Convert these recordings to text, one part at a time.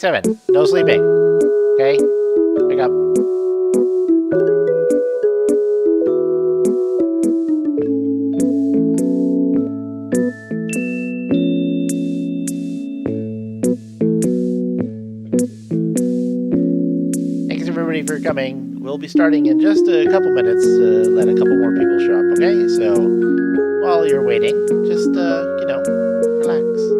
7. No sleeping. Okay? Wake up. Thanks everybody for coming. We'll be starting in just a couple minutes to let a couple more people show up, okay? So while you're waiting, just, relax.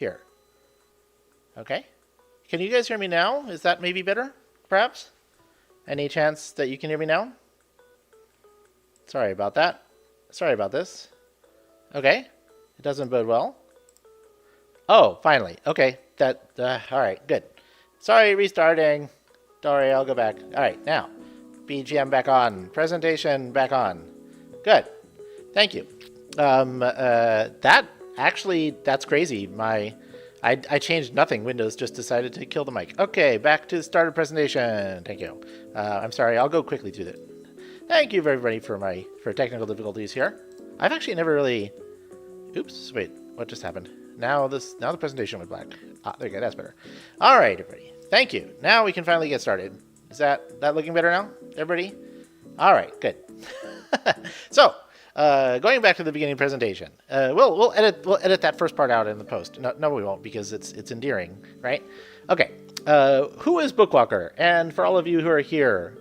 here. Okay. Can you guys hear me now? Is that maybe better, perhaps? Any chance that you can hear me now? Sorry about that. Sorry about this. Okay. It doesn't bode well. Oh, finally. Okay. All right, good. Sorry, restarting. Don't worry, I'll go back. All right, now. BGM back on. Presentation back on. Good. Thank you. That's crazy. I changed nothing. Windows just decided to kill the mic. Okay, back to the start of presentation. Thank you. I'm sorry, I'll go quickly through that. Thank you everybody for technical difficulties here. I've actually never really... Oops, wait, what just happened? Now the presentation went black. There you go, that's better. All right, everybody. Thank you. Now we can finally get started. Is that looking better now, everybody? All right, good. So, going back to the beginning presentation, we'll edit that first part out in the post. No, we won't, because it's endearing, right? Okay. Who is Bookwalker? And for all of you who are here,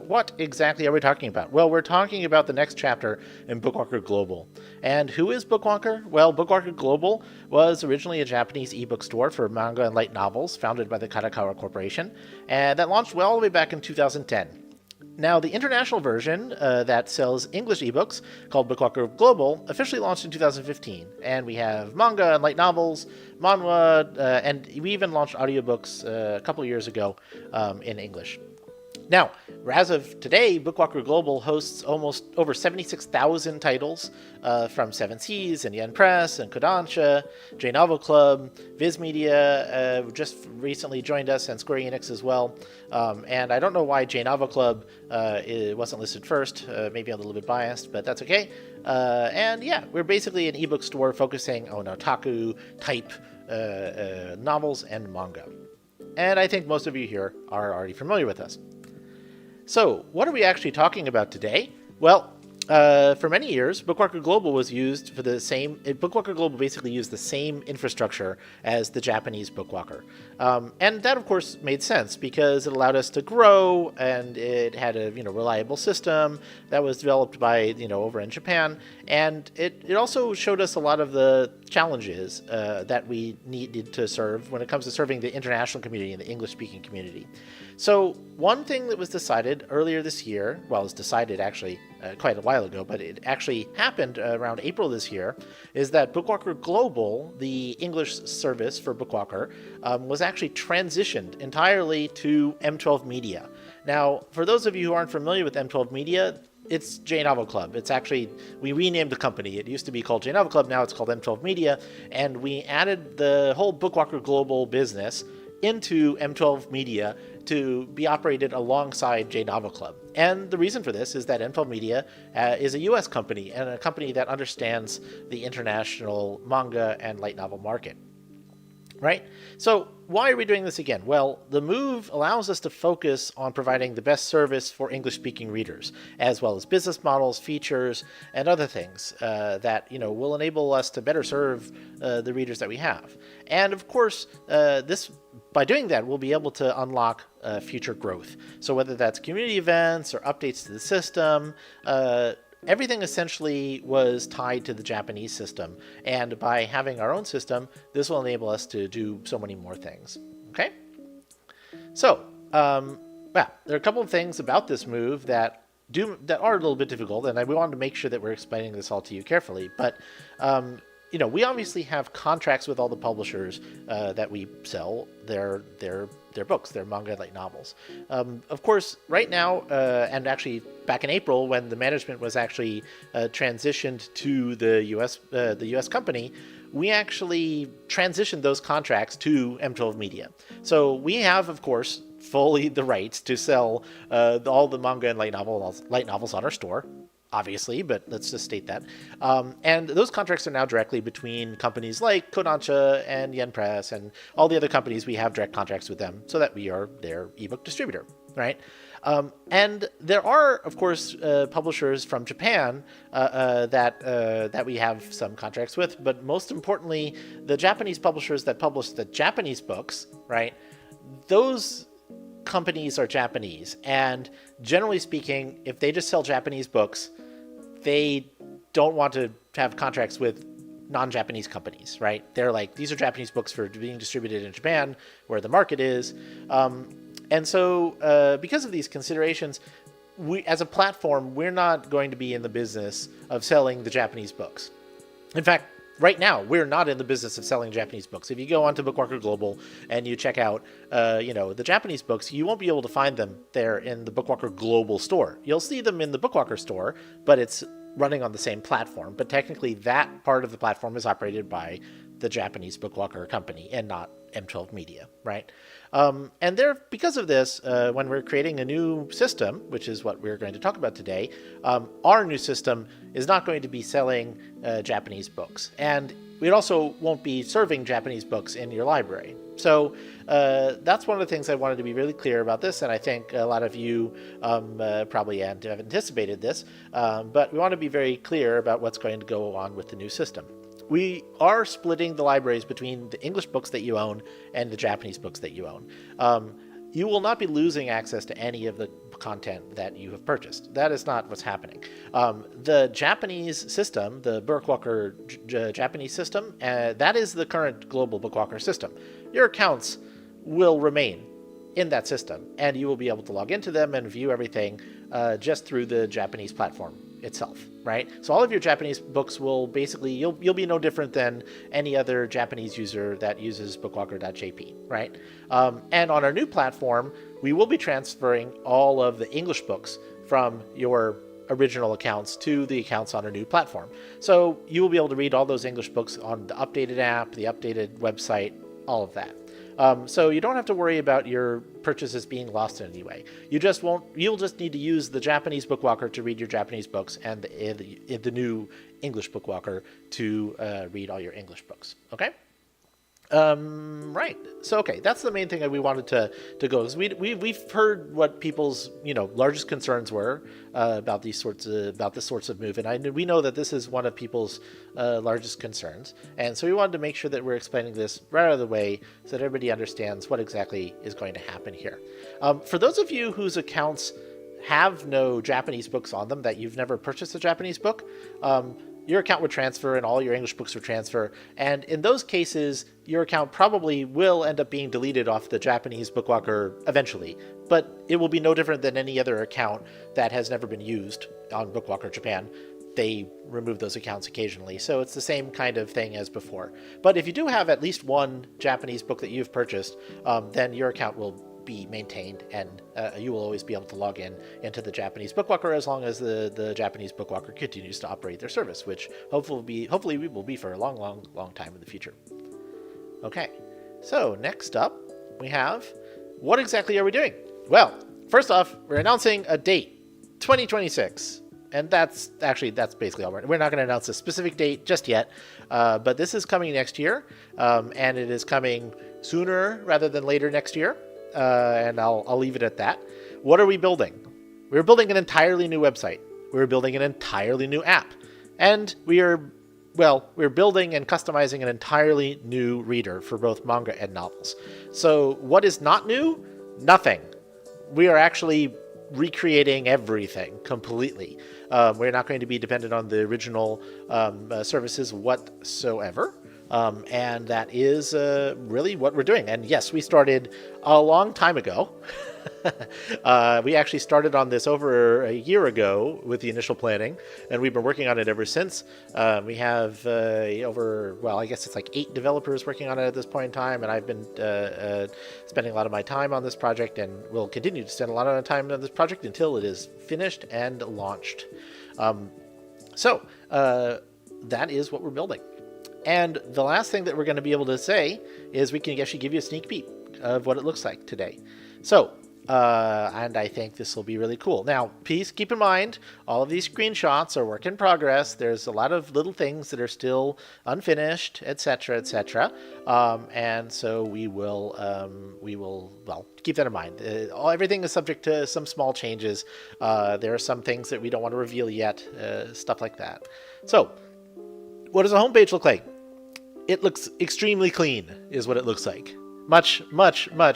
what exactly are we talking about? Well, we're talking about the next chapter in Bookwalker Global. And who is Bookwalker? Well, Bookwalker Global was originally a Japanese ebook store for manga and light novels founded by the Kadokawa Corporation, and that launched all the way back in 2010. Now, the international version that sells English ebooks, called Bookwalker Global, officially launched in 2015. And we have manga and light novels, manhwa, and we even launched audiobooks a couple of years ago in English. Now, as of today, Bookwalker Global hosts almost over 76,000 titles from Seven Seas and Yen Press and Kodansha, J-Novel Club, Viz Media just recently joined us, and Square Enix as well. And I don't know why J-Novel Club it wasn't listed first. Maybe I'm a little bit biased, but that's okay. And yeah, we're basically an ebook store focusing on otaku type novels and manga. And I think most of you here are already familiar with us. So, what are we actually talking about today? Well, for many years, Bookwalker Global was used for the same... Bookwalker Global basically used the same infrastructure as the Japanese Bookwalker. And that, of course, made sense because it allowed us to grow, and it had a reliable system that was developed by, over in Japan. And it also showed us a lot of the challenges that we needed to serve when it comes to serving the international community and the English-speaking community. So one thing that was decided earlier this year, well, it was decided actually quite a while ago, but it actually happened around April this year, is that Bookwalker Global, the English service for Bookwalker, was actually transitioned entirely to M12 Media. Now, for those of you who aren't familiar with M12 Media, it's J-Novel Club. It's actually, we renamed the company. It used to be called J-Novel Club, now it's called M12 Media, and we added the whole Bookwalker Global business into M12 Media to be operated alongside J-Novel Club. And the reason for this is that M12 Media is a US company, and a company that understands the international manga and light novel market. Right? So why are we doing this again? Well, the move allows us to focus on providing the best service for English-speaking readers, as well as business models, features, and other things that will enable us to better serve the readers that we have. And of course, by doing that, we'll be able to unlock future growth. So whether that's community events or updates to the system, everything essentially was tied to the Japanese system, and by having our own system, this will enable us to do so many more things. Okay? So, well, there are a couple of things about this move that are a little bit difficult, and we wanted to make sure that we're explaining this all to you carefully. But we obviously have contracts with all the publishers that we sell their books, their manga and light novels. Of course, right now, and actually back in April, when the management was actually transitioned to the U.S. company, we actually transitioned those contracts to M12 Media. So we have, of course, fully the rights to sell all the manga and light novels on our store, obviously, but let's just state that. And those contracts are now directly between companies like Kodansha and Yen Press and all the other companies. We have direct contracts with them so that we are their ebook distributor, right? And there are, of course, publishers from Japan that we have some contracts with, but most importantly, the Japanese publishers that publish the Japanese books, right? Those companies are Japanese, and generally speaking, if they just sell Japanese books, they don't want to have contracts with non-Japanese companies, right? They're like, these are Japanese books for being distributed in Japan, where the market is. And so because of these considerations, we, as a platform, we're not going to be in the business of selling the Japanese books. In fact, right now, we're not in the business of selling Japanese books. If you go onto Bookwalker Global and you check out, the Japanese books, you won't be able to find them there in the Bookwalker Global store. You'll see them in the Bookwalker store, but it's running on the same platform. But technically, that part of the platform is operated by the Japanese Bookwalker company and not M12 Media, right? And there, because of this, when we're creating a new system, which is what we're going to talk about today, our new system is not going to be selling Japanese books. And we also won't be serving Japanese books in your library. So that's one of the things I wanted to be really clear about this, and I think a lot of you probably have anticipated this, but we want to be very clear about what's going to go on with the new system. We are splitting the libraries between the English books that you own and the Japanese books that you own. You will not be losing access to any of the content that you have purchased. That is not what's happening. The Japanese system, the Bookwalker Japanese system, that is the current global Bookwalker system. Your accounts will remain in that system, and you will be able to log into them and view everything just through the Japanese platform itself, right? So all of your Japanese books will basically, you'll be no different than any other Japanese user that uses bookwalker.jp, right? And on our new platform, we will be transferring all of the English books from your original accounts to the accounts on our new platform. So you will be able to read all those English books on the updated app, the updated website, all of that. So you don't have to worry about your purchases being lost in any way. You'll just need to use the Japanese Bookwalker to read your Japanese books and the new English Bookwalker to read all your English books. Okay? Right. So, okay, that's the main thing that we wanted to go. We've heard what people's largest concerns were about this sorts of move, and we know that this is one of people's largest concerns, and so we wanted to make sure that we're explaining this right out of the way so that everybody understands what exactly is going to happen here. For those of you whose accounts have no Japanese books on them, that you've never purchased a Japanese book, your account would transfer and all your English books would transfer. And in those cases, your account probably will end up being deleted off the Japanese Bookwalker eventually. But it will be no different than any other account that has never been used on Bookwalker Japan. They remove those accounts occasionally. So it's the same kind of thing as before. But if you do have at least one Japanese book that you've purchased, then your account will be maintained, and you will always be able to log into the Japanese Bookwalker as long as the Japanese Bookwalker continues to operate their service, which hopefully we will be for a long time in the future. Okay, so next up we have, what exactly are we doing? Well, first off, we're announcing a date, 2026. And that's basically all. We're not going to announce a specific date just yet, but this is coming next year, and it is coming sooner rather than later next year. And I'll leave it at that. What are we building? We're building an entirely new website. We're building an entirely new app. And we're building and customizing an entirely new reader for both manga and novels. So what is not new? Nothing. We are actually recreating everything completely. We're not going to be dependent on the original services whatsoever. And that is really what we're doing. And yes, we started a long time ago. We actually started on this over a year ago with the initial planning, and we've been working on it ever since. We have I guess it's like 8 developers working on it at this point in time, and I've been spending a lot of my time on this project, and will continue to spend a lot of time on this project until it is finished and launched. So that is what we're building. And the last thing that we're going to be able to say is we can actually give you a sneak peek of what it looks like today. So, and I think this will be really cool. Now, please keep in mind, all of these screenshots are work in progress. There's a lot of little things that are still unfinished, etc., etc. And so we will keep that in mind. Everything is subject to some small changes. There are some things that we don't want to reveal yet, stuff like that. So, what does a homepage look like? It looks extremely clean, is what it looks like. Much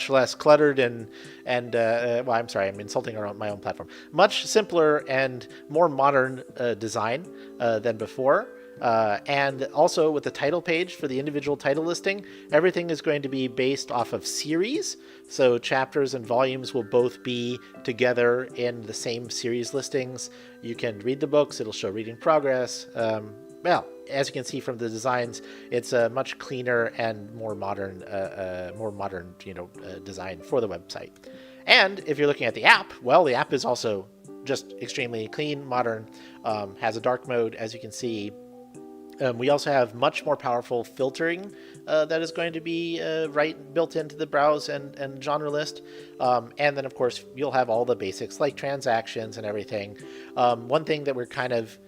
less cluttered and I'm sorry, I'm insulting my own platform. Much simpler and more modern design than before. And also with the title page for the individual title listing, everything is going to be based off of series. So chapters and volumes will both be together in the same series listings. You can read the books, it'll show reading progress. Well, as you can see from the designs, it's a much cleaner and more modern, design for the website. And if you're looking at the app, well, the app is also just extremely clean, modern, has a dark mode, as you can see. We also have much more powerful filtering that is going to be built into the browse and genre list. And then, of course, you'll have all the basics like transactions and everything. One thing that we're kind of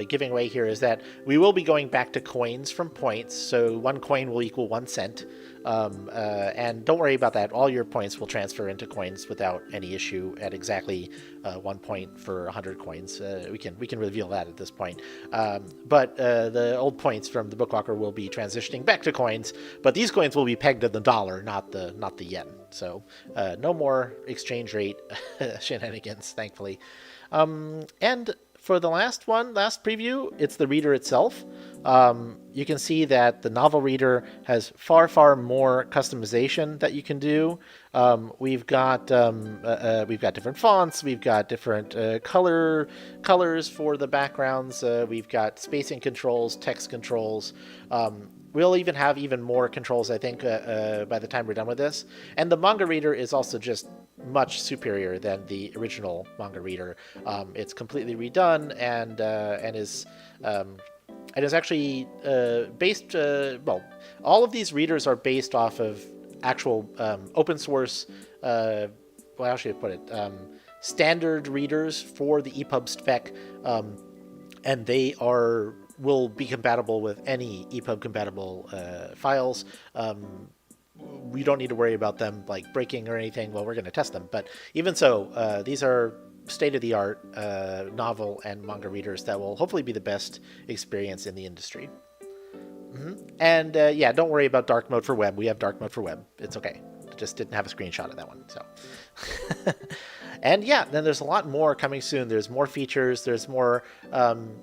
giving away here is that we will be going back to coins from points. So 1 coin will equal 1 cent. And don't worry about that. All your points will transfer into coins without any issue at exactly 1 point for 100 coins. We can reveal that at this point. But the old points from the Bookwalker will be transitioning back to coins. But these coins will be pegged to the dollar, not the yen. So no more exchange rate shenanigans, thankfully. And for the last preview, it's the reader itself. You can see that the novel reader has far more customization that you can do. We've got different fonts, we've got different colors for the backgrounds. We've got spacing controls, text controls. We'll even have even more controls, I think, by the time we're done with this. And the manga reader is also just much superior than the original manga reader. It's completely redone and is actually based. All of these readers are based off of actual open source. How should I put it? Standard readers for the EPUB spec, and they will be compatible with any EPUB compatible files. We don't need to worry about them like breaking or anything. Well, we're going to test them, but even so, these are state-of-the-art novel and manga readers that will hopefully be the best experience in the industry. And yeah, don't worry about dark mode for web. We have dark mode for web. It's okay. Just didn't have a screenshot of that one. So, and yeah, then there's a lot more coming soon. There's more features. There's more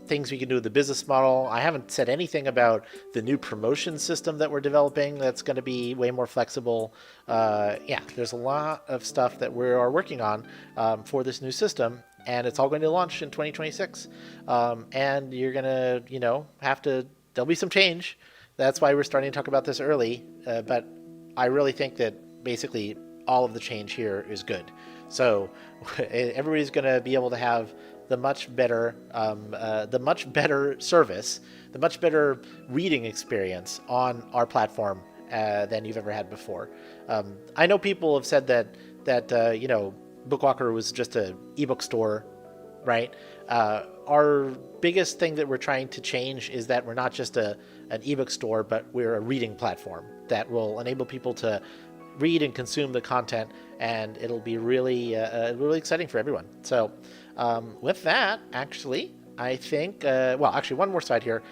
things we can do with the business model. I haven't said anything about the new promotion system that we're developing. That's going to be way more flexible. Yeah, there's a lot of stuff that we are working on for this new system, and it's all going to launch in 2026. And you're gonna, there'll be some change. That's why we're starting to talk about this early. But I really think that basically all of the change here is good. So everybody's going to be able to have the much better service, the much better reading experience on our platform than you've ever had before. I know people have said that Bookwalker was just an ebook store, right? Our biggest thing that we're trying to change is that we're not just an ebook store, but we're a reading platform that will enable people to read and consume the content, and it'll be really exciting for everyone. So with that, actually, I think, one more slide here.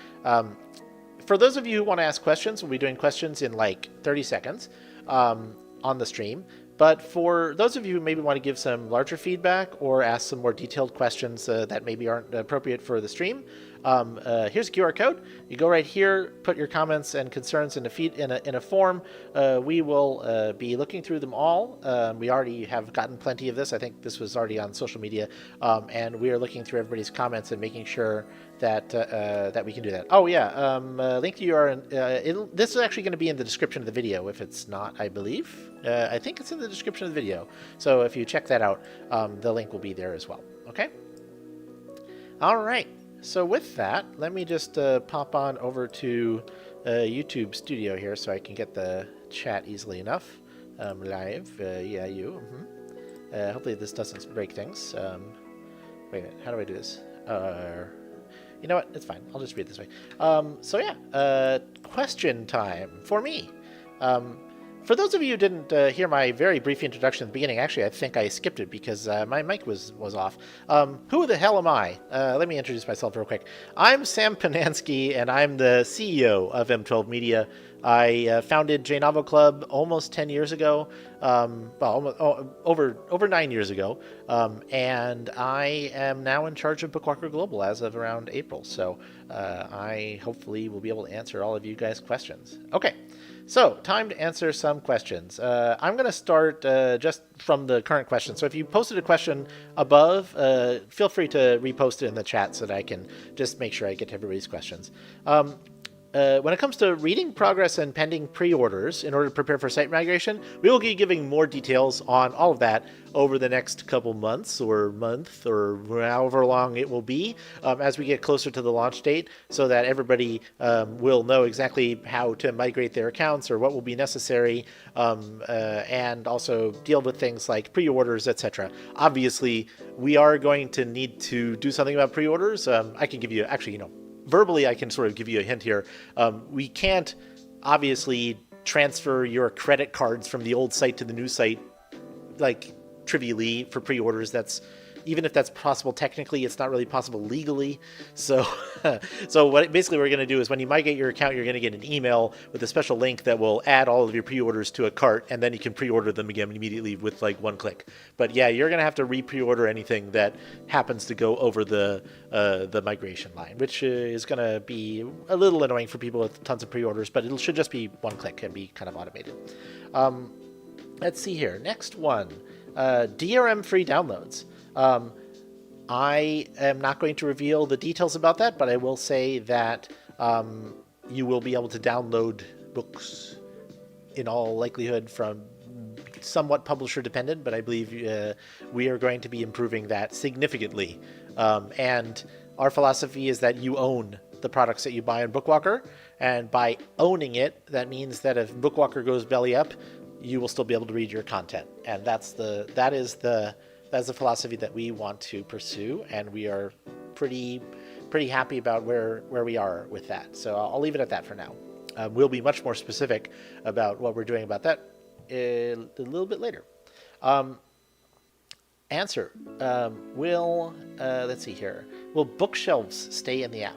For those of you who want to ask questions, we'll be doing questions in like 30 seconds on the stream. But for those of you who maybe want to give some larger feedback or ask some more detailed questions that maybe aren't appropriate for the stream, here's a QR code. You go right here, put your comments and concerns in a form. We will be looking through them all. We already have gotten plenty of this. I think this was already on social media, and we are looking through everybody's comments and making sure that we can do that. Oh yeah, link to URL. This is actually going to be in the description of the video. If it's not, I believe. I think it's in the description of the video. So if you check that out, the link will be there as well. Okay. All right. So with that, let me just pop on over to YouTube Studio here so I can get the chat easily enough. Live. Yeah, you. Hopefully this doesn't break things. Wait a minute. How do I do this? You know what? It's fine. I'll just read it this way. So yeah, question time for me. For those of you who didn't hear my very brief introduction at the beginning, actually, I think I skipped it because my mic was off. Who the hell am I? Let me introduce myself real quick. I'm Sam Pinansky, and I'm the CEO of M12 Media. I founded JNovel Club almost 10 years ago, over 9 years ago, and I am now in charge of Bookwalker Global as of around April. So I hopefully will be able to answer all of you guys' questions. Okay. So, time to answer some questions. I'm going to start just from the current question. So if you posted a question above, feel free to repost it in the chat so that I can just make sure I get to everybody's questions. When it comes to reading progress and pending pre-orders in order to prepare for site migration, we will be giving more details on all of that over the next couple months or month or however long it will be as we get closer to the launch date, so that everybody will know exactly how to migrate their accounts or what will be necessary, and also deal with things like pre-orders, etc. Obviously, we are going to need to do something about pre-orders. I can give you, actually, verbally, I can sort of give you a hint here. We can't obviously transfer your credit cards from the old site to the new site like trivially for pre-orders. That's, even if that's possible technically, it's not really possible legally. So so what basically we're going to do is when you migrate your account, you're going to get an email with a special link that will add all of your pre-orders to a cart, and then you can pre-order them again immediately with like one click. But yeah, you're going to have to re-pre-order anything that happens to go over the migration line, which is going to be a little annoying for people with tons of pre-orders, but it should just be one click and be kind of automated. Let's see here. Next one, DRM-free downloads. I am not going to reveal the details about that, but I will say that you will be able to download books in all likelihood from somewhat publisher dependent, but I believe we are going to be improving that significantly. And our philosophy is that you own the products that you buy on Bookwalker, and by owning it, that means that if Bookwalker goes belly up, you will still be able to read your content, and that is the philosophy that we want to pursue, and we are pretty happy about where we are with that. So I'll leave it at that for now. We'll be much more specific about what we're doing about that a little bit later. Answer. Let's see here. Will bookshelves stay in the app?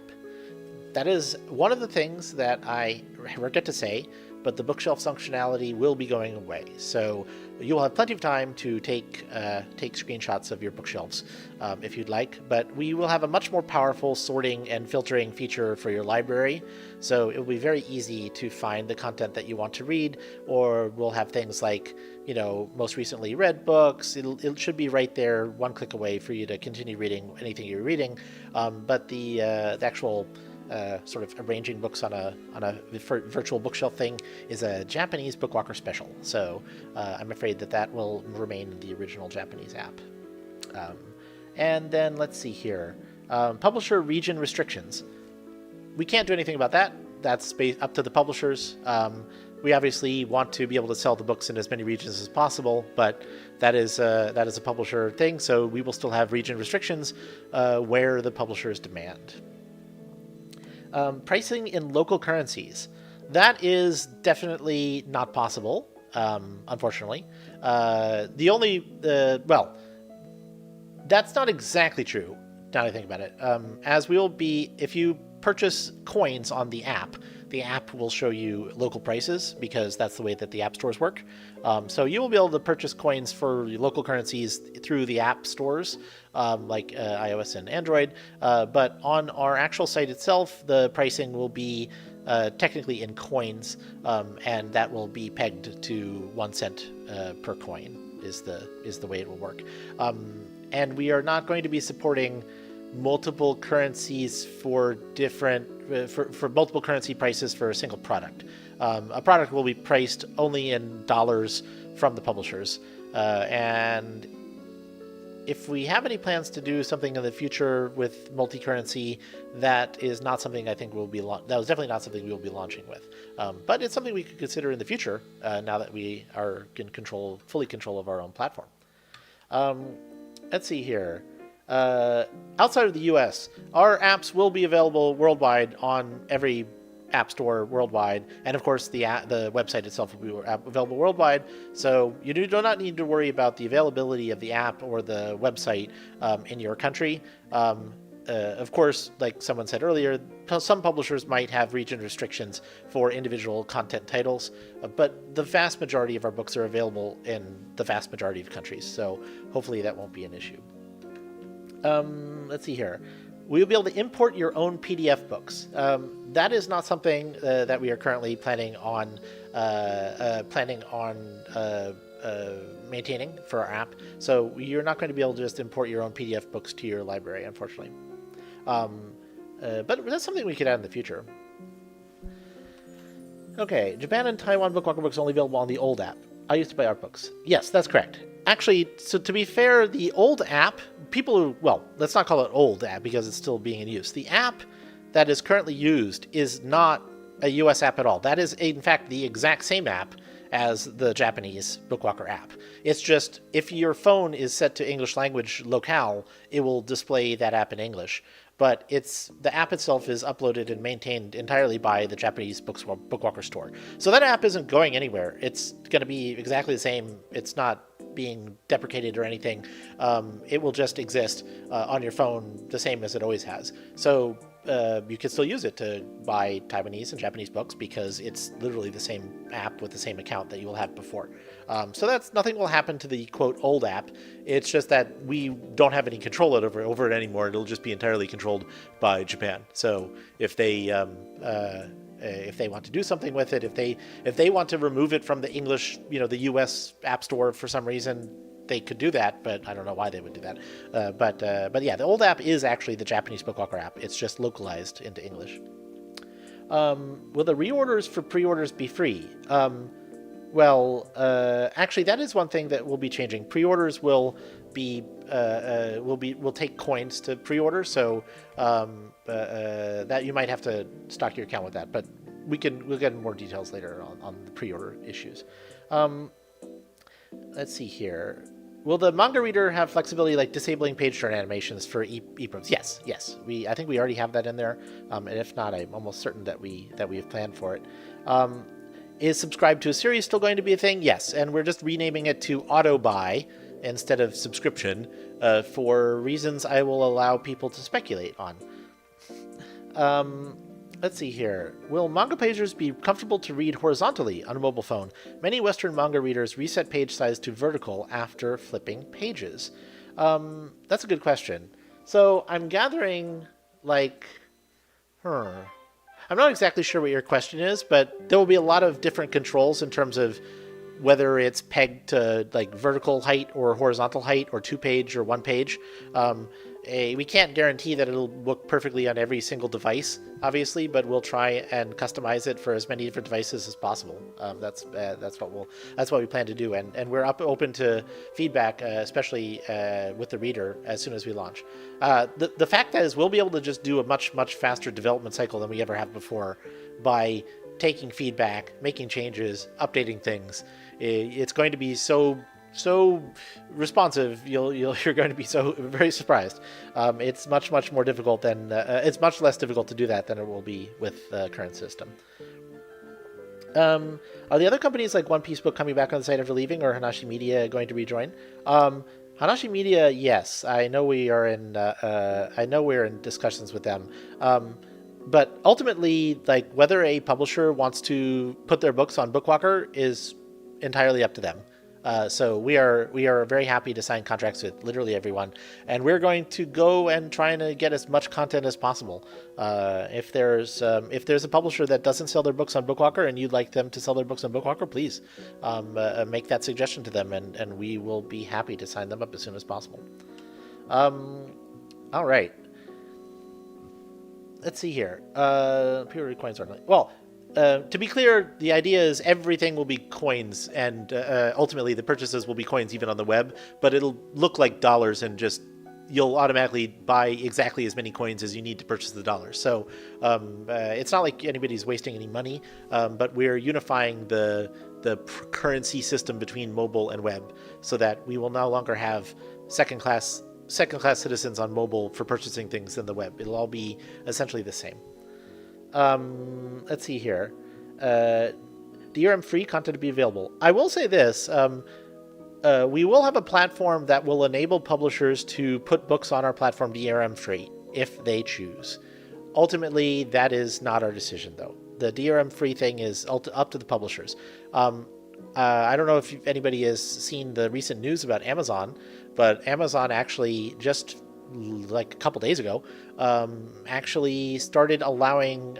That is one of the things that I forget to say, but the bookshelf functionality will be going away. So you'll have plenty of time to take screenshots of your bookshelves if you'd like, but we will have a much more powerful sorting and filtering feature for your library. So it will be very easy to find the content that you want to read, or we'll have things like, most recently read books. It should be right there, one click away for you to continue reading anything you're reading. But the actual sort of arranging books on a virtual bookshelf thing is a Japanese Bookwalker special. So I'm afraid that will remain in the original Japanese app. And then let's see here. Publisher region restrictions. We can't do anything about that. That's up to the publishers. We obviously want to be able to sell the books in as many regions as possible, but that is a publisher thing. So we will still have region restrictions where the publishers demand. Pricing in local currencies. That is definitely not possible, unfortunately. That's not exactly true, now that I think about it. As we will be, if you purchase coins on the app will show you local prices, because that's the way that the app stores work. So you will be able to purchase coins for local currencies through the app stores, like iOS and Android. But on our actual site itself, the pricing will be technically in coins, and that will be pegged to 1 cent per coin is the way it will work. And we are not going to be supporting multiple currencies for different for multiple currency prices for a single product. A product will be priced only in dollars from the publishers, and if we have any plans to do something in the future with multi-currency, that is not something I think we'll be that was definitely not something we will be launching with. But it's something we could consider in the future, now that we are in fully control of our own platform. Let's see here. Outside of the US, our apps will be available worldwide on every App Store worldwide, and of course the website itself will be available worldwide. So you do not need to worry about the availability of the app or the website in your country. Of course, like someone said earlier, some publishers might have region restrictions for individual content titles, but the vast majority of our books are available in the vast majority of countries, so hopefully that won't be an issue. Let's see here. We will be able to import your own PDF books. That is not something that we are currently planning on maintaining for our app. So you're not going to be able to just import your own PDF books to your library, unfortunately. But that's something we could add in the future. Okay, Japan and Taiwan Bookwalker books only available on the old app. I used to buy art books. Yes, that's correct. Actually, so to be fair, the old app, well, let's not call it old app because it's still being in use. The app that is currently used is not a US app at all. That is, in fact, the exact same app as the Japanese Bookwalker app. It's just, if your phone is set to English language locale, it will display that app in English. But the app itself is uploaded and maintained entirely by the Japanese Bookwalker store. So that app isn't going anywhere. It's going to be exactly the same. It's not being deprecated or anything. It will just exist on your phone the same as it always has. So you can still use it to buy Taiwanese and Japanese books because it's literally the same app with the same account that you will have before. So nothing will happen to the quote old app. It's just that we don't have any control over it anymore. It'll just be entirely controlled by Japan. So if they want to do something with it, if they want to remove it from the English, the U.S. App Store for some reason, they could do that, but I don't know why they would do that. But yeah, the old app is actually the Japanese Bookwalker app. It's just localized into English. Will the reorders for pre-orders be free? Well, actually, that is one thing that will be changing. Pre-orders will take coins to pre-order, so that you might have to stock your account with that. But we'll get more details later on the pre-order issues. Let's see here. Will the manga reader have flexibility like disabling page turn animations for EPUBs? Yes. I think we already have that in there, and if not, I'm almost certain that we have planned for it. Is subscribe to a series still going to be a thing? Yes, and we're just renaming it to auto buy instead of subscription for reasons I will allow people to speculate on. Let's see here. Will manga pages be comfortable to read horizontally on a mobile phone? Many Western manga readers reset page size to vertical after flipping pages. That's a good question. So I'm gathering, I'm not exactly sure what your question is, but there will be a lot of different controls in terms of whether it's pegged to vertical height or horizontal height or 2-page or 1-page. We can't guarantee that it'll work perfectly on every single device, obviously, but we'll try and customize it for as many different devices as possible. That's what we plan to do, and we're open to feedback, especially with the reader as soon as we launch. The fact is, we'll be able to just do a much faster development cycle than we ever have before by taking feedback, making changes, updating things. It's going to be so responsive. You're going to be so very surprised. It's much more difficult than it's much less difficult to do that than it will be with the current system. Are the other companies like One Piece Book coming back on the site after leaving, or Hanashi Media going to rejoin? Hanashi Media, yes, I know we are in. I know we're in discussions with them. But ultimately, whether a publisher wants to put their books on Bookwalker is entirely up to them. So we are very happy to sign contracts with literally everyone, and we're going to go and try and get as much content as possible. If there's a publisher that doesn't sell their books on Bookwalker and you'd like them to sell their books on Bookwalker, please make that suggestion to them, and we will be happy to sign them up as soon as possible. All right. Let's see here. Pre-order coins are well. To be clear, the idea is everything will be coins, and ultimately the purchases will be coins even on the web, but it'll look like dollars, and just you'll automatically buy exactly as many coins as you need to purchase the dollars. So it's not like anybody's wasting any money, but we're unifying the currency system between mobile and web so that we will no longer have second-class citizens on mobile for purchasing things in the web. It'll all be essentially the same. Let's see here. DRM-free content to be available. I will say this. We will have a platform that will enable publishers to put books on our platform DRM-free if they choose. Ultimately, that is not our decision, though. The DRM-free thing is up to the publishers. I don't know if anybody has seen the recent news about Amazon, but Amazon actually just like a couple days ago actually started allowing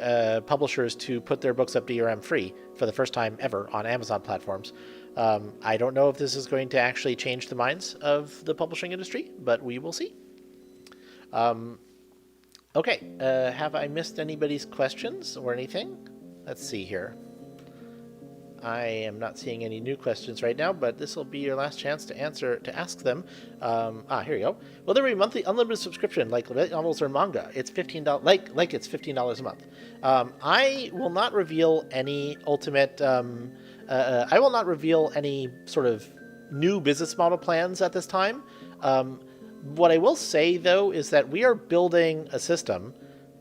publishers to put their books up DRM-free for the first time ever on Amazon platforms. I don't know if this is going to actually change the minds of the publishing industry, but we will see. Okay, have I missed anybody's questions or anything? Let's see here. I am not seeing any new questions right now, but this will be your last chance to ask them. Here you go. Will there be monthly unlimited subscription like novels or manga? It's $15, like it's $15 a month. I will not reveal any ultimate. I will not reveal any sort of new business model plans at this time. What I will say, though, is that we are building a system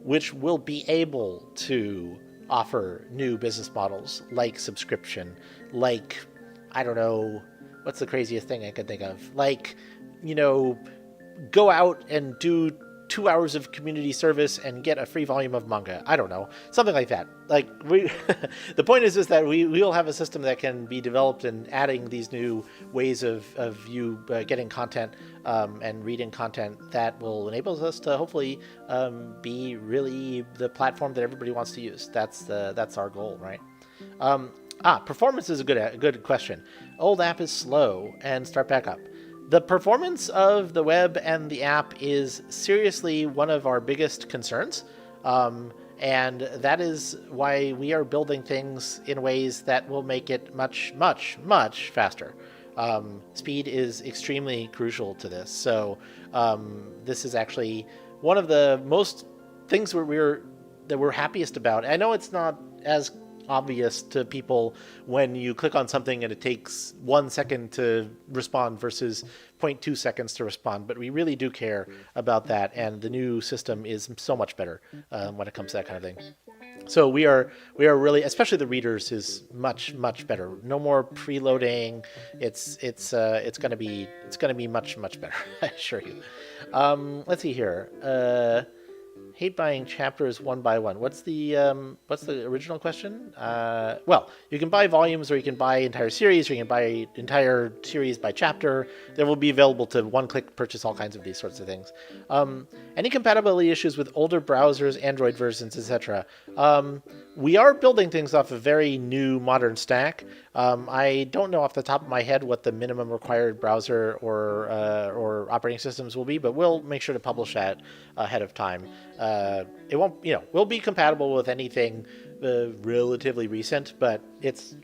which will be able to offer new business models like subscription, like, I don't know, what's the craziest thing I could think of? Like, go out and do 2 hours of community service and get a free volume of manga. I don't know, something like that. Like the point is that we will have a system that can be developed and adding these new ways of you getting content and reading content that will enable us to hopefully be really the platform that everybody wants to use. That's our goal, right? Performance is a good question. Old app is slow and start back up. The performance of the web and the app is seriously one of our biggest concerns, and that is why we are building things in ways that will make it much, much, much faster. Speed is extremely crucial to this, so this is actually one of the most things we're happiest about. I know it's not as obvious to people when you click on something and it takes 1 second to respond versus 0.2 seconds to respond, but we really do care about that, and the new system is so much better when it comes to that kind of thing. So we are really, especially the readers, is much better. No more preloading. It's going to be much better. I assure you. Let's see here. Hate buying chapters one by one. What's the original question? Well, you can buy volumes, or you can buy entire series, or you can buy entire series by chapter. They will be available to one-click purchase all kinds of these sorts of things. Any compatibility issues with older browsers, Android versions, etc.? We are building things off a very new modern stack. I don't know off the top of my head what the minimum required browser or operating systems will be, but we'll make sure to publish that ahead of time. It won't, we'll be compatible with anything relatively recent, but it's,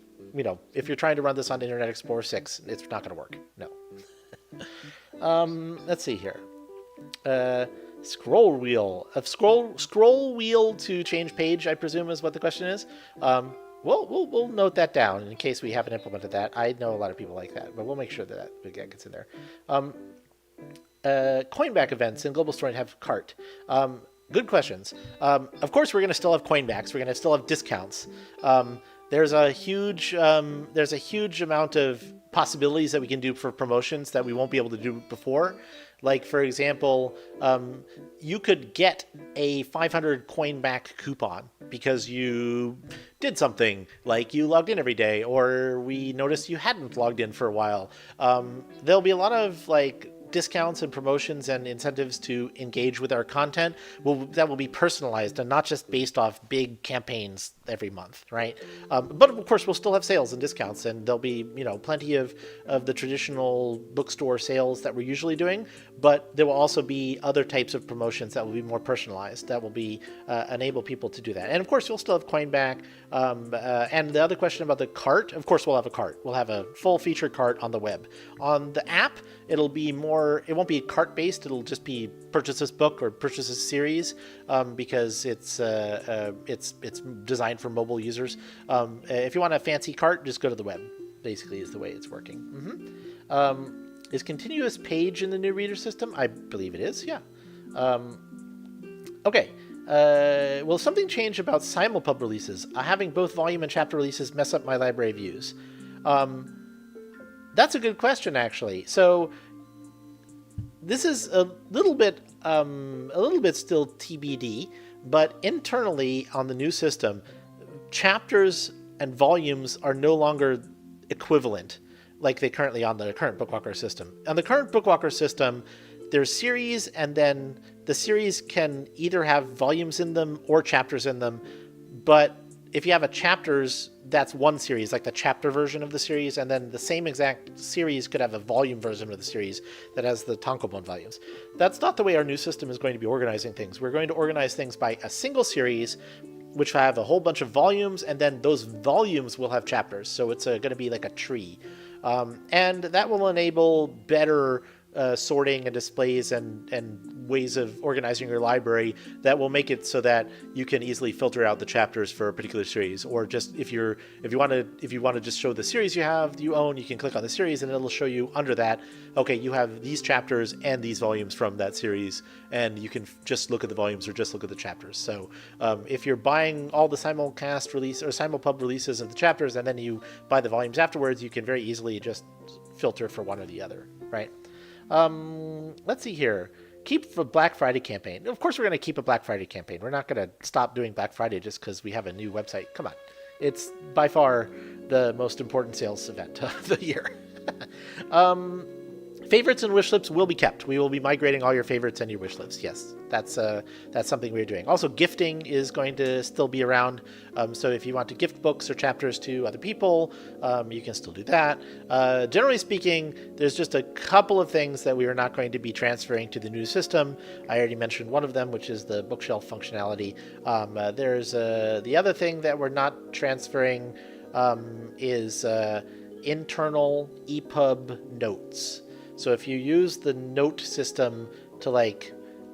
if you're trying to run this on Internet Explorer 6, it's not going to work. No. Let's see here. Scroll wheel to change page, I presume, is what the question is. We'll note that down in case we haven't implemented that. I know a lot of people like that, but we'll make sure that gets in there. Coinback events in Global Story have cart. Good questions. Of course, we're going to still have coinbacks. We're going to still have discounts. There's a huge amount of possibilities that we can do for promotions that we won't be able to do before. Like, for example, you could get a 500 coin back coupon because you did something, like you logged in every day, or we noticed you hadn't logged in for a while. There'll be a lot of discounts and promotions and incentives to engage with our content that will be personalized and not just based off big campaigns every month, right? But of course, we'll still have sales and discounts, and there'll be plenty of the traditional bookstore sales that we're usually doing. But there will also be other types of promotions that will be more personalized, that will be enable people to do that. And of course, we'll still have Coinback. And the other question about the cart, of course, we'll have a cart. We'll have a full featured cart on the web. On the app, it'll be more. It won't be cart based. It'll just be purchase this book or purchase this series because it's designed for mobile users. If you want a fancy cart, just go to the web. Basically, is the way it's working. Is continuous page in the new reader system? I believe it is. Yeah. Okay. Will something change about simulpub releases? Having both volume and chapter releases mess up my library views? That's a good question, actually. So this is a little bit still TBD, but internally on the new system, chapters and volumes are no longer equivalent like they currently on the current Bookwalker system. On the current Bookwalker system, there's series, and then the series can either have volumes in them or chapters in them. But if you have a chapters, that's one series, like the chapter version of the series, and then the same exact series could have a volume version of the series that has the tankobon volumes. That's not the way our new system is going to be organizing things. We're going to organize things by a single series, which will have a whole bunch of volumes, and then those volumes will have chapters. So it's going to be like a tree. And that will enable better sorting and displays and ways of organizing your library that will make it so that you can easily filter out the chapters for a particular series. Or just if you want to just show the series you own, you can click on the series and it'll show you under that, okay, you have these chapters and these volumes from that series, and you can just look at the volumes or just look at the chapters. So if you're buying all the simulcast release or simulpub releases of the chapters and then you buy the volumes afterwards, you can very easily just filter for one or the other, right? Let's see here. Keep the Black Friday campaign. Of course, we're going to keep a Black Friday campaign. We're not going to stop doing Black Friday just because we have a new website. Come on. It's by far the most important sales event of the year. Favorites and wish lists will be kept. We will be migrating all your favorites and your wish lists. Yes, that's something we're doing. Also, gifting is going to still be around. So if you want to gift books or chapters to other people, you can still do that. Generally speaking, there's just a couple of things that we are not going to be transferring to the new system. I already mentioned one of them, which is the bookshelf functionality. There's the other thing that we're not transferring is internal EPUB notes. So if you use the note system to like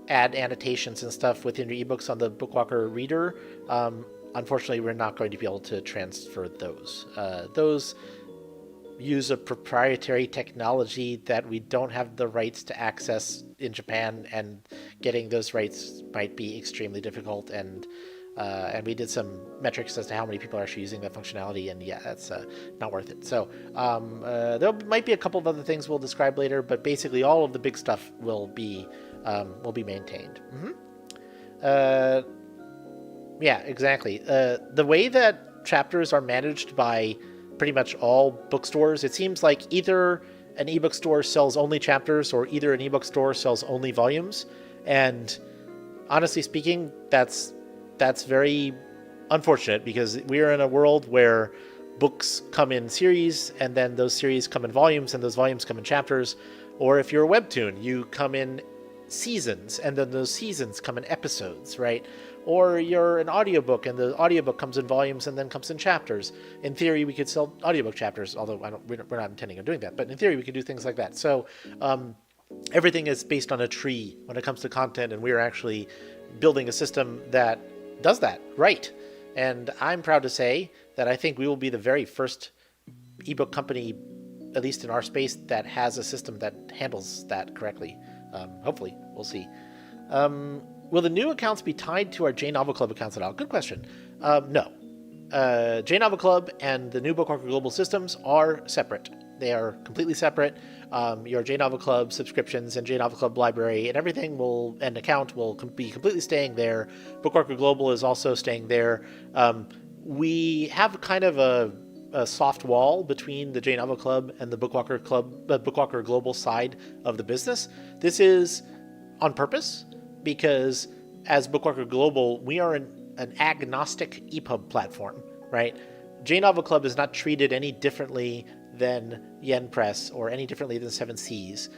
add annotations and stuff within your ebooks on the Bookwalker reader, unfortunately, we're not going to be able to transfer those. Those use a proprietary technology that we don't have the rights to access in Japan, and getting those rights might be extremely difficult. And we did some metrics as to how many people are actually using that functionality, and yeah, that's not worth it. So there might be a couple of other things we'll describe later, but basically all of the big stuff will be maintained. Yeah, exactly. The way that chapters are managed by pretty much all bookstores, it seems like either an ebook store sells only chapters or either an ebook store sells only volumes. And honestly speaking, that's very unfortunate, because we are in a world where books come in series, and then those series come in volumes, and those volumes come in chapters. Or if you're a webtoon, you come in seasons, and then those seasons come in episodes, right? Or you're an audiobook, and the audiobook comes in volumes and then comes in chapters. In theory, we could sell audiobook chapters, although we're not intending on doing that. But in theory, we could do things like that. So everything is based on a tree when it comes to content, and we're actually building a system that does that right. And I'm proud to say that I think we will be the very first ebook company, at least in our space, that has a system that handles that correctly. Hopefully, we'll see. Will the new accounts be tied to our J-Novel Club accounts at all? Good question. No. J-Novel Club and the new Bookwalker Global systems are separate. They are completely separate. Your J-Novel Club subscriptions and J-Novel Club library and everything and account will be completely staying there. Bookwalker Global is also staying there. We have kind of a soft wall between the J-Novel Club and the Bookwalker Club, Bookwalker Global side of the business. This is on purpose, because as Bookwalker Global, we are an agnostic EPUB platform, right? J-Novel Club is not treated any differently than Yen Press or any differently than Seven Seas.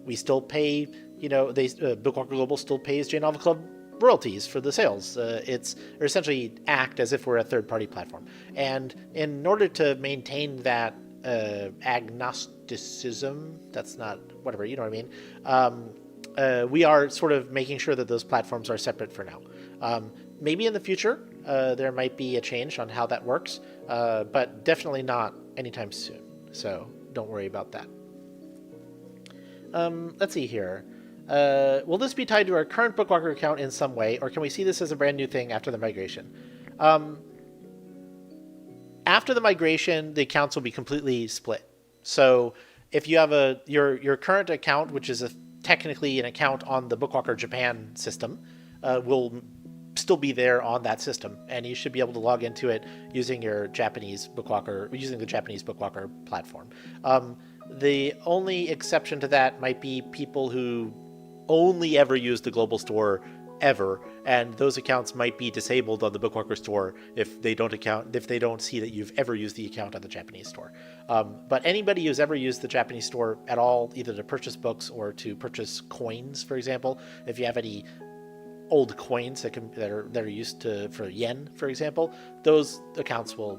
We still pay, Bookwalker Global still pays J-Novel Club royalties for the sales. It's essentially act as if we're a third-party platform. And in order to maintain that agnosticism, that's not whatever, you know what I mean? We are sort of making sure that those platforms are separate for now. Maybe in the future there might be a change on how that works, but definitely not anytime soon. So don't worry about that. Let's see here. Will this be tied to our current Bookwalker account in some way, or can we see this as a brand new thing after the migration? Um, After the migration, the accounts will be completely split. So if you have your current account, which is technically an account on the Bookwalker Japan system, will still be there on that system, and you should be able to log into it using your Japanese Bookwalker, using the Japanese Bookwalker platform. The only exception to that might be people who only ever use the global store ever, and those accounts might be disabled on the Bookwalker store if they don't see that you've ever used the account on the Japanese store. But anybody who's ever used the Japanese store at all, either to purchase books or to purchase coins, for example, if you have any old coins that are used to for yen, for example, those accounts will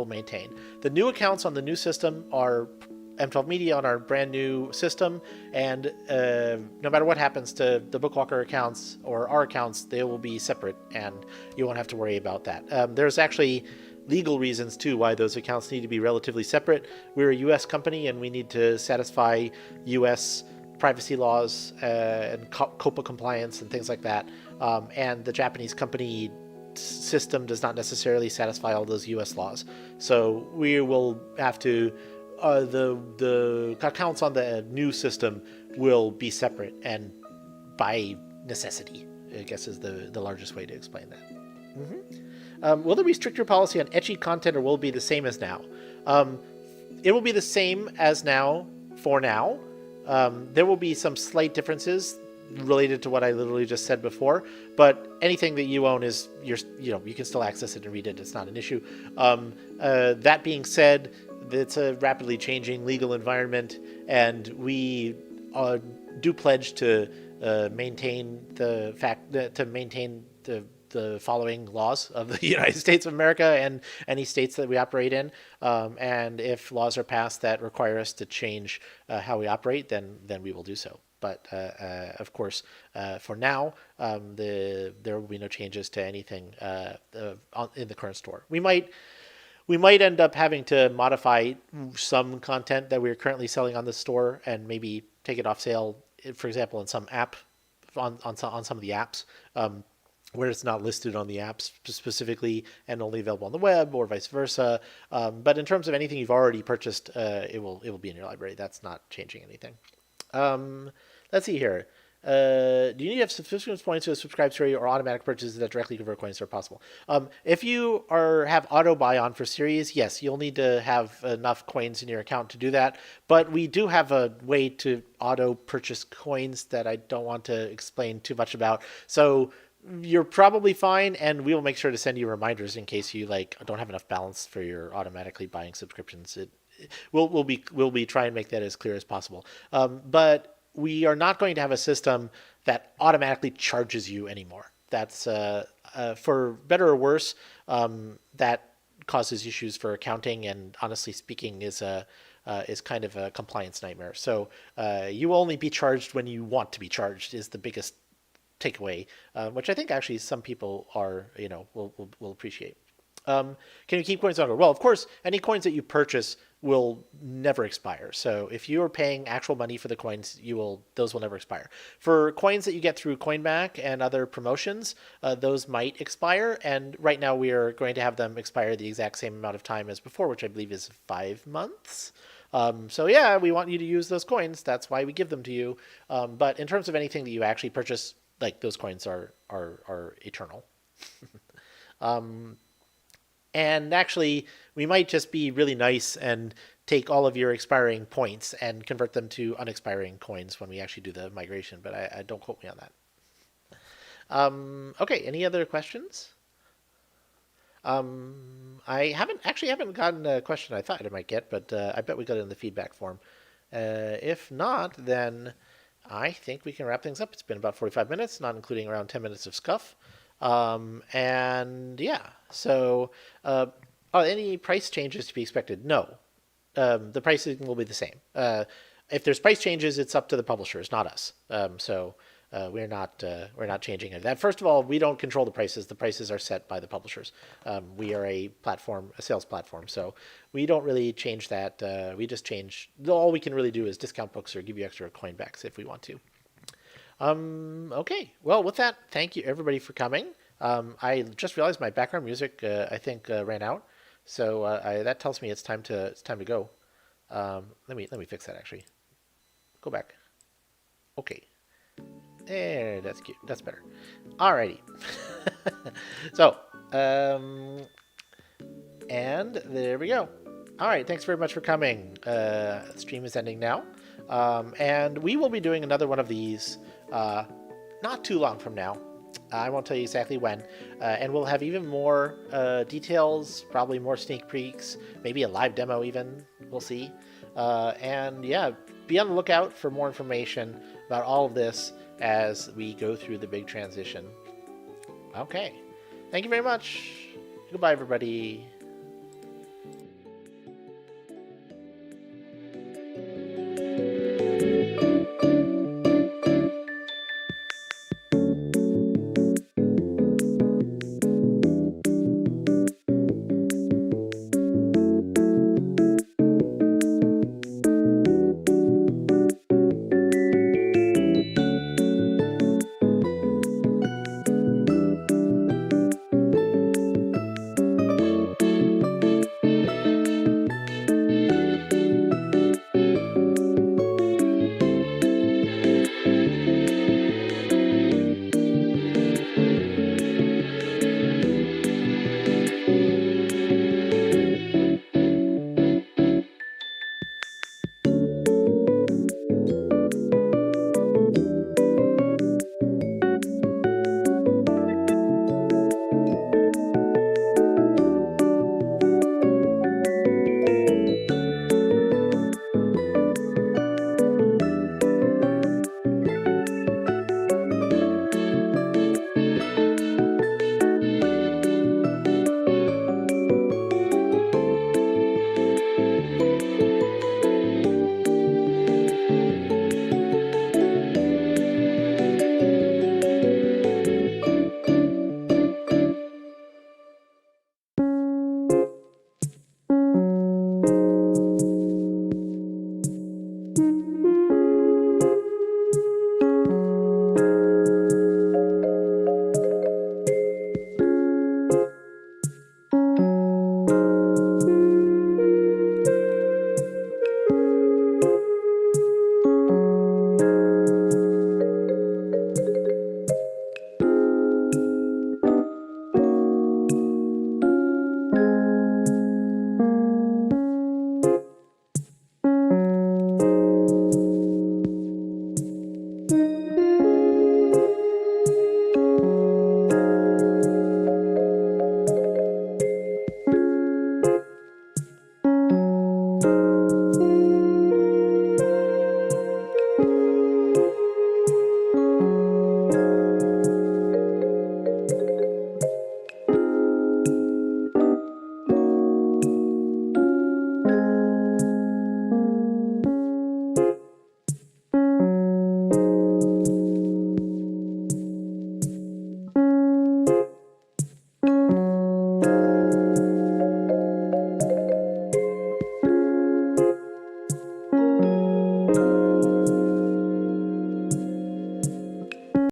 maintain. The new accounts on the new system are M12 Media on our brand new system, and no matter what happens to the Bookwalker accounts or our accounts, they will be separate, and you won't have to worry about that. There's actually legal reasons too why those accounts need to be relatively separate. We're a U.S. company, and we need to satisfy U.S. privacy laws and COPPA compliance and things like that. And the Japanese company system does not necessarily satisfy all those U.S. laws. So we will have to, the accounts on the new system will be separate, and by necessity, I guess is the largest way to explain that. Will there be stricter policy on ecchi content, or will it be the same as now? It will be the same as now for now. There will be some slight differences related to what I literally just said before, but anything that you own is you can still access it and read it. It's not an issue. That being said, it's a rapidly changing legal environment, and we do pledge to maintain the following laws of the United States of America and any states that we operate in. And if laws are passed that require us to change how we operate, then we will do so. But of course, for now, there will be no changes to anything in the current store. We might end up having to modify some content that we're currently selling on the store and maybe take it off sale, for example, in some app, on some of the apps, where it's not listed on the apps specifically and only available on the web, or vice versa. But in terms of anything you've already purchased, it will be in your library. That's not changing anything. Let's see here. Do you need to have sufficient points to subscribe to or automatic purchases that directly convert coins are possible? If you have auto buy on for series, yes, you'll need to have enough coins in your account to do that. But we do have a way to auto purchase coins that I don't want to explain too much about. So you're probably fine, and we will make sure to send you reminders in case you don't have enough balance for your automatically buying subscriptions. We'll be trying to make that as clear as possible. But we are not going to have a system that automatically charges you anymore. That's for better or worse. That causes issues for accounting, and honestly speaking, is kind of a compliance nightmare. So you will only be charged when you want to be charged is the biggest takeaway, which I think actually some people will appreciate. Can you keep coins longer? Well, of course, any coins that you purchase will never expire. So if you are paying actual money for the coins, those will never expire. For coins that you get through Coinback and other promotions, those might expire. And right now we are going to have them expire the exact same amount of time as before, which I believe is 5 months. So yeah, we want you to use those coins. That's why we give them to you. But in terms of anything that you actually purchase, those coins are eternal. And actually, we might just be really nice and take all of your expiring points and convert them to unexpiring coins when we actually do the migration. But I don't quote me on that. Okay, any other questions? I haven't gotten a question I thought I might get, but I bet we got it in the feedback form. If not, then I think we can wrap things up. It's been about 45 minutes, not including around 10 minutes of scuff. And yeah, so are any price changes to be expected? No. The pricing will be the same. If there's price changes, it's up to the publishers, not us. So we're not changing any of that. First of all, we don't control the prices. The prices are set by the publishers. We are a sales platform, so we don't really change that. We just change. All we can really do is discount books or give you extra coin backs if we want to. Okay. Well, with that, thank you everybody for coming. I just realized my background music, I think, ran out, so that tells me it's time to go. Let me fix that actually. Go back. Okay. There, that's cute. That's better. Alrighty. So, um, and there we go. All right, thanks very much for coming. Stream is ending now, and we will be doing another one of these not too long from now. I won't tell you exactly when, and we'll have even more details, probably more sneak peeks, maybe a live demo even. We'll see. And yeah, be on the lookout for more information about all of this as we go through the big transition. Okay. Thank you very much. Goodbye, everybody.